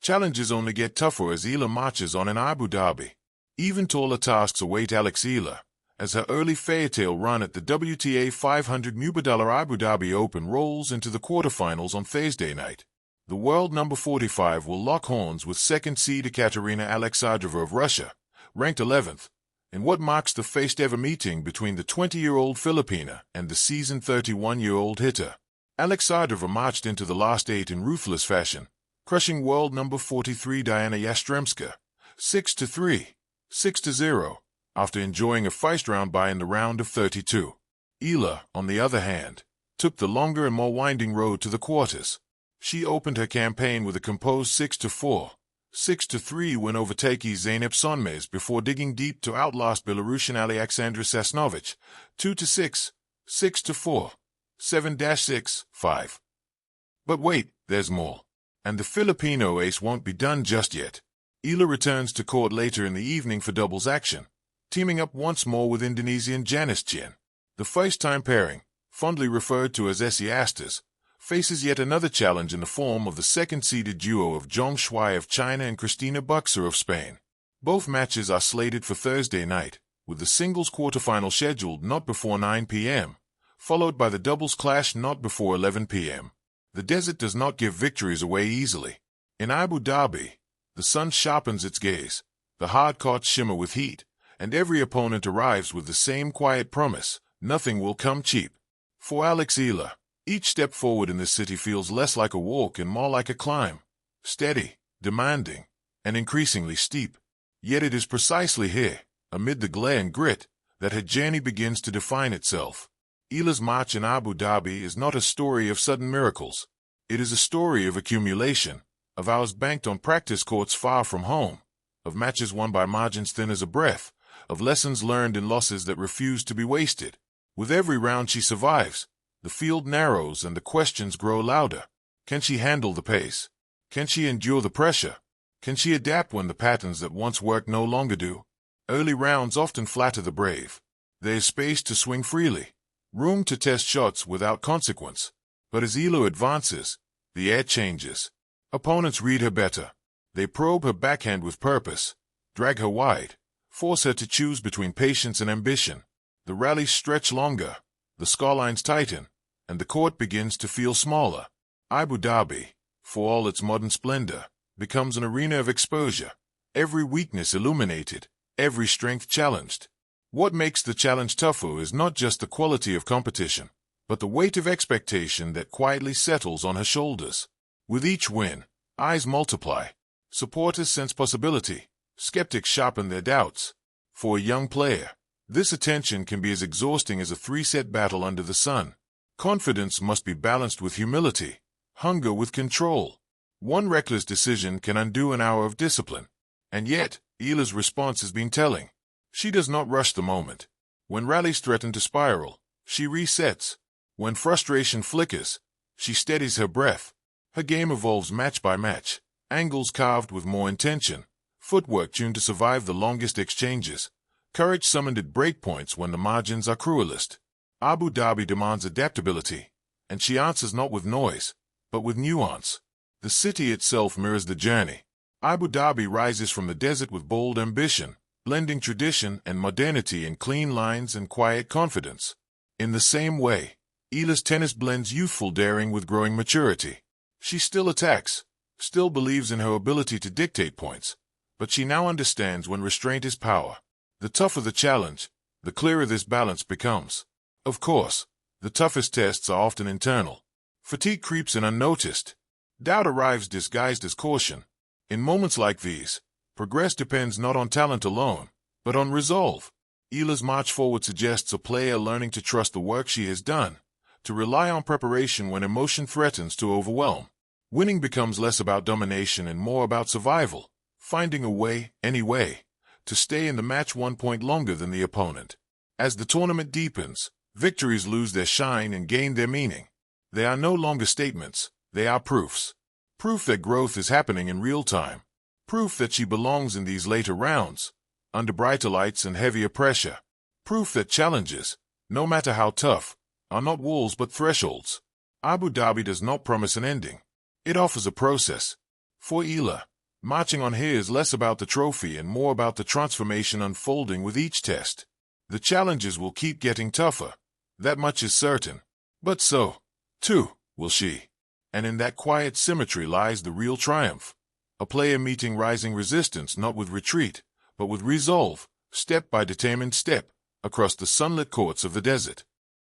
Challenges only get tougher as Eala marches on in Abu Dhabi. Even taller tasks await Eala, as her early fairytale run at the WTA 500 Mubadala Abu Dhabi Open rolls into the quarterfinals on Thursday night. The world number 45 will lock horns with second seed Ekaterina Alexandrova of Russia, ranked 11th, in what marks the first-ever meeting between the 20-year-old Filipina and the seasoned 31-year-old hitter. Alexandrova marched into the last 8 in ruthless fashion, crushing world number 43 Diana Yastremska 6-3, 6-0, after enjoying a first-round bye in the round of 32. Eala, on the other hand, took the longer and more winding road to the quarters. She opened her campaign with a composed 6-4, 6-3 win over Turkey's Zeynep Sönmez before digging deep to outlast Belarusian Alexandra Sasnovich 2-6, 6-4, 7-6, 5. But wait, there's more. And the Filipino ace won't be done just yet. Eala returns to court later in the evening for doubles action, teaming up once more with Indonesian Janice Chen. The first-time pairing, fondly referred to as Esi Asters, faces yet another challenge in the form of the second-seeded duo of Zhong Shuai of China and Cristina Buxer of Spain. Both matches are slated for Thursday night, with the singles quarterfinal scheduled not before 9 p.m., followed by the doubles clash not before 11 p.m. The desert does not give victories away easily. In Abu Dhabi, the sun sharpens its gaze, the hard courts shimmer with heat, and every opponent arrives with the same quiet promise: nothing will come cheap. For Eala, each step forward in this city feels less like a walk and more like a climb, steady, demanding, and increasingly steep. Yet it is precisely here, amid the glare and grit, that her journey begins to define itself. Eala's march in Abu Dhabi is not a story of sudden miracles. It is a story of accumulation, of hours banked on practice courts far from home, of matches won by margins thin as a breath, of lessons learned in losses that refuse to be wasted. With every round she survives, the field narrows and the questions grow louder. Can she handle the pace? Can she endure the pressure? Can she adapt when the patterns that once worked no longer do? Early rounds often flatter the brave. There is space to swing freely, room to test shots without consequence. But as Eala advances, the air changes. Opponents read her better. They probe her backhand with purpose, drag her wide, force her to choose between patience and ambition. The rallies stretch longer, the scorelines tighten, and the court begins to feel smaller. Abu Dhabi, for all its modern splendor, becomes an arena of exposure, every weakness illuminated, every strength challenged. What makes the challenge tougher is not just the quality of competition, but the weight of expectation that quietly settles on her shoulders. With each win, eyes multiply. Supporters sense possibility. Skeptics sharpen their doubts. For a young player, this attention can be as exhausting as a 3-set battle under the sun. Confidence must be balanced with humility, hunger with control. One reckless decision can undo an hour of discipline. And yet, Eala's response has been telling. She does not rush the moment. When rallies threaten to spiral, she resets. When frustration flickers, she steadies her breath. Her game evolves match by match, angles carved with more intention, footwork tuned to survive the longest exchanges, courage summoned at breakpoints when the margins are cruelest. Abu Dhabi demands adaptability, and she answers not with noise, but with nuance. The city itself mirrors the journey. Abu Dhabi rises from the desert with bold ambition, blending tradition and modernity in clean lines and quiet confidence. In the same way, Eala's tennis blends youthful daring with growing maturity. She still attacks, still believes in her ability to dictate points, but she now understands when restraint is power. The tougher the challenge, the clearer this balance becomes. Of course, the toughest tests are often internal. Fatigue creeps in unnoticed. Doubt arrives disguised as caution. In moments like these, progress depends not on talent alone, but on resolve. Eala's march forward suggests a player learning to trust the work she has done, to rely on preparation when emotion threatens to overwhelm. Winning becomes less about domination and more about survival, finding a way, any way, to stay in the match 1 point longer than the opponent. As the tournament deepens, victories lose their shine and gain their meaning. They are no longer statements, they are proofs. Proof that growth is happening in real time. Proof that she belongs in these later rounds, under brighter lights and heavier pressure. Proof that challenges, no matter how tough, are not walls but thresholds. Abu Dhabi does not promise an ending. It offers a process. For Eala, Marching on here is less about the trophy and more about the transformation unfolding with each test. The challenges will keep getting tougher. That much is certain. But so, too, will she. And in that quiet symmetry lies the real triumph. A player meeting rising resistance not with retreat, but with resolve, step by determined step, across the sunlit courts of the desert.